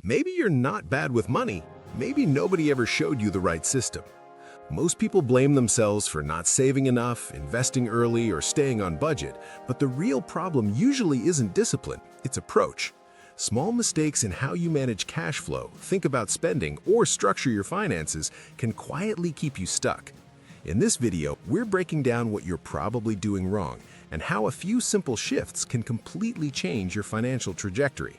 Maybe you're not bad with money. Maybe nobody ever showed you the right system. Most people blame themselves for not saving enough, investing early, or staying on budget, but the real problem usually isn't discipline, it's approach. Small mistakes in how you manage cash flow, think about spending, or structure your finances can quietly keep you stuck. In this video, we're breaking down what you're probably doing wrong and how a few simple shifts can completely change your financial trajectory.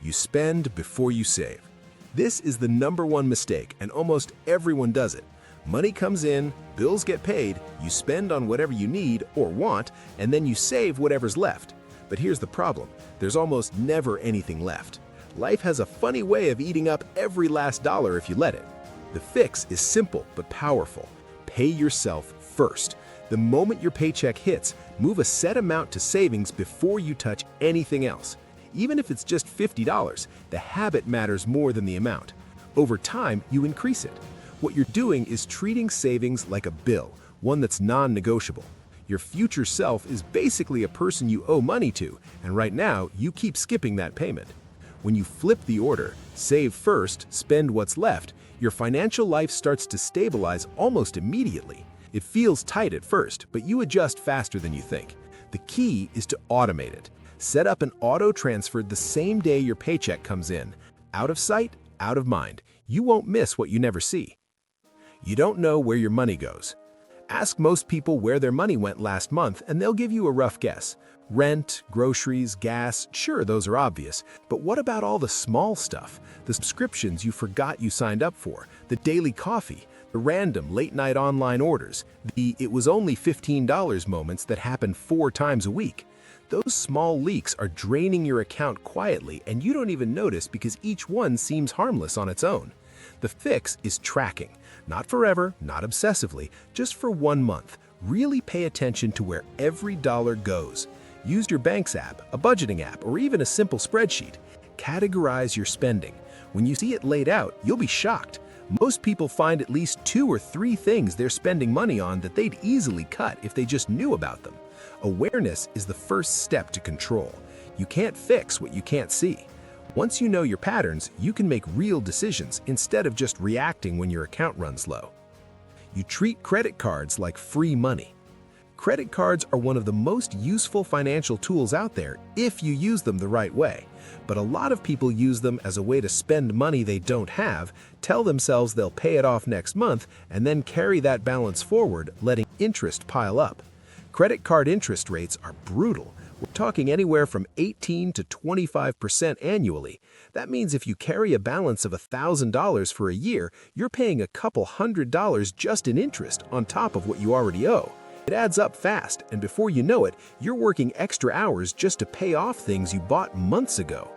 You spend before you save. This is the #1 mistake, and almost everyone does it. Money comes in, bills get paid, you spend on whatever you need or want, and then you save whatever's left. But here's the problem, there's almost never anything left. Life has a funny way of eating up every last dollar if you let it. The fix is simple but powerful. Pay yourself first. The moment your paycheck hits, move a set amount to savings before you touch anything else. Even if it's just $50, the habit matters more than the amount. Over time, you increase it. What you're doing is treating savings like a bill, one that's non-negotiable. Your future self is basically a person you owe money to, and right now, you keep skipping that payment. When you flip the order, save first, spend what's left, your financial life starts to stabilize almost immediately. It feels tight at first, but you adjust faster than you think. The key is to automate it. Set up an auto transfer the same day your paycheck comes in. Out of sight, out of mind. You won't miss what you never see. You don't know where your money goes. Ask most people where their money went last month and they'll give you a rough guess. Rent, groceries, gas, sure, those are obvious. But what about all the small stuff? The subscriptions you forgot you signed up for, the daily coffee, the random late-night online orders, the "it was only $15" moments that happen 4 times a week. Those small leaks are draining your account quietly and you don't even notice because each one seems harmless on its own. The fix is tracking. Not forever, not obsessively, just for 1 month. Really pay attention to where every dollar goes. Use your bank's app, a budgeting app, or even a simple spreadsheet. Categorize your spending. When you see it laid out, you'll be shocked. Most people find at least 2 or 3 things they're spending money on that they'd easily cut if they just knew about them. Awareness is the first step to control. You can't fix what you can't see. Once you know your patterns, you can make real decisions instead of just reacting when your account runs low. You treat credit cards like free money. Credit cards are one of the most useful financial tools out there if you use them the right way. But a lot of people use them as a way to spend money they don't have, tell themselves they'll pay it off next month, and then carry that balance forward, letting interest pile up. Credit card interest rates are brutal. We're talking anywhere from 18 to 25% annually. That means if you carry a balance of $1,000 for a year, you're paying a couple $100 just in interest on top of what you already owe. It adds up fast, and before you know it, you're working extra hours just to pay off things you bought months ago.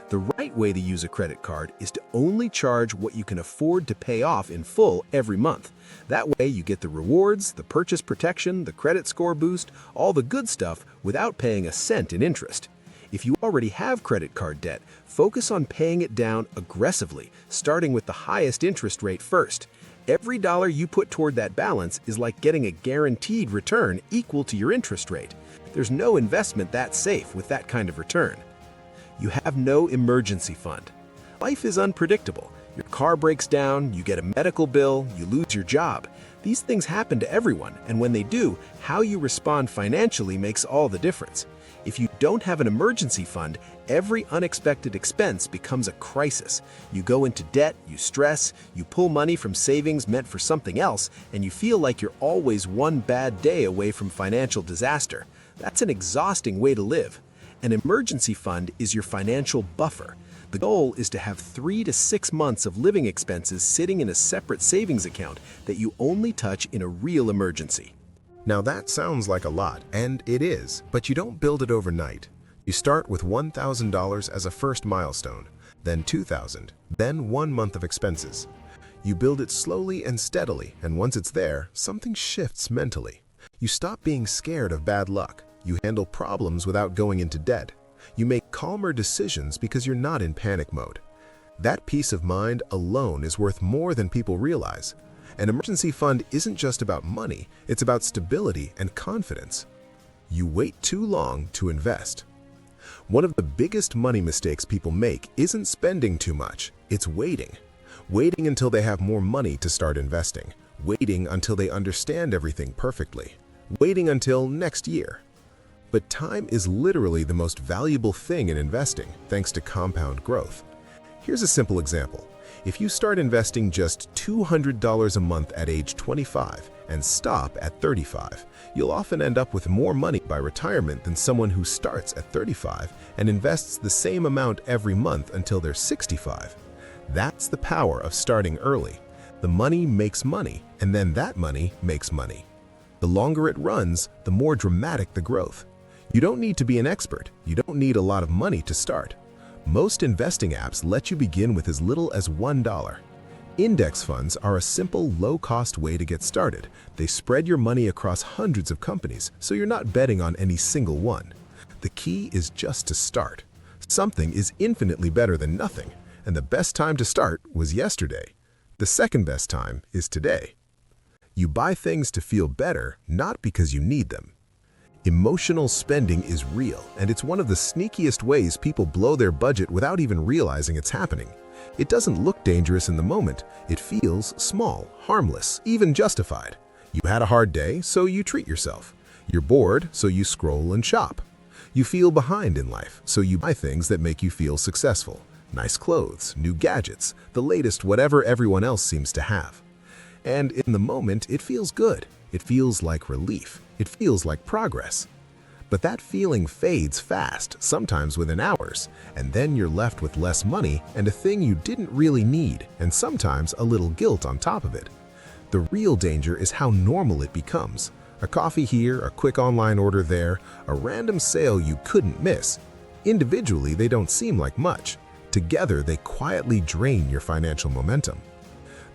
The right way to use a credit card is to only charge what you can afford to pay off in full every month. That way you get the rewards, the purchase protection, the credit score boost, all the good stuff without paying a cent in interest. If you already have credit card debt, focus on paying it down aggressively, starting with the highest interest rate first. Every dollar you put toward that balance is like getting a guaranteed return equal to your interest rate. There's no investment that safe with that kind of return. You have no emergency fund. Life is unpredictable. Your car breaks down, you get a medical bill, you lose your job. These things happen to everyone, and when they do, how you respond financially makes all the difference. If you don't have an emergency fund, every unexpected expense becomes a crisis. You go into debt, you stress, you pull money from savings meant for something else, and you feel like you're always one bad day away from financial disaster. That's an exhausting way to live. An emergency fund is your financial buffer. The goal is to have 3 to 6 months of living expenses sitting in a separate savings account that you only touch in a real emergency. Now that sounds like a lot, and it is, but you don't build it overnight. You start with $1,000 as a first milestone, then $2,000, then 1 month of expenses. You build it slowly and steadily, and once it's there, something shifts mentally. You stop being scared of bad luck. You handle problems without going into debt. You make calmer decisions because you're not in panic mode. That peace of mind alone is worth more than people realize. An emergency fund isn't just about money, it's about stability and confidence. You wait too long to invest. One of the biggest money mistakes people make isn't spending too much, it's waiting. Waiting until they have more money to start investing. Waiting until they understand everything perfectly. Waiting until next year. But time is literally the most valuable thing in investing, thanks to compound growth. Here's a simple example. If you start investing just $200 a month at age 25 and stop at 35, you'll often end up with more money by retirement than someone who starts at 35 and invests the same amount every month until they're 65. That's the power of starting early. The money makes money, and then that money makes money. The longer it runs, the more dramatic the growth. You don't need to be an expert. You don't need a lot of money to start. Most investing apps let you begin with as little as $1. Index funds are a simple, low-cost way to get started. They spread your money across hundreds of companies, so you're not betting on any single one. The key is just to start. Something is infinitely better than nothing, and the best time to start was yesterday. The second best time is today. You buy things to feel better, not because you need them. Emotional spending is real, and it's one of the sneakiest ways people blow their budget without even realizing it's happening. It doesn't look dangerous in the moment. It feels small, harmless, even justified. You had a hard day, so you treat yourself. You're bored, so you scroll and shop. You feel behind in life, so you buy things that make you feel successful. Nice clothes, new gadgets, the latest whatever everyone else seems to have. And in the moment, it feels good. It feels like relief. It feels like progress. But that feeling fades fast, sometimes within hours, and then you're left with less money and a thing you didn't really need, and sometimes a little guilt on top of it. The real danger is how normal it becomes. A coffee here, a quick online order there, a random sale you couldn't miss. Individually, they don't seem like much. Together, they quietly drain your financial momentum.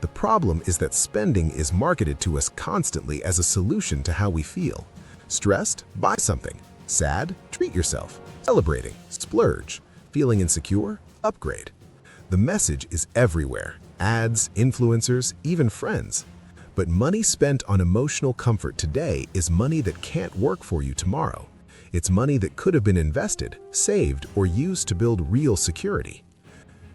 The problem is that spending is marketed to us constantly as a solution to how we feel. Stressed? Buy something. Sad? Treat yourself. Celebrating? Splurge. Feeling insecure? Upgrade. The message is everywhere. Ads, influencers, even friends. But money spent on emotional comfort today is money that can't work for you tomorrow. It's money that could have been invested, saved, or used to build real security.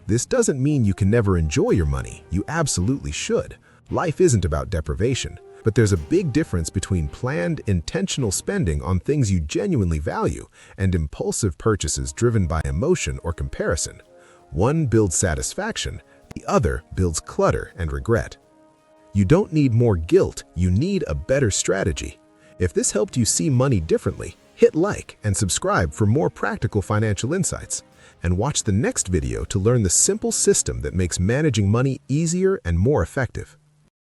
This doesn't mean you can never enjoy your money. You absolutely should. Life isn't about deprivation, but there's a big difference between planned, intentional spending on things you genuinely value and impulsive purchases driven by emotion or comparison. One builds satisfaction, the other builds clutter and regret. You don't need more guilt, you need a better strategy. If this helped you see money differently, hit like and subscribe for more practical financial insights. And watch the next video to learn the simple system that makes managing money easier and more effective.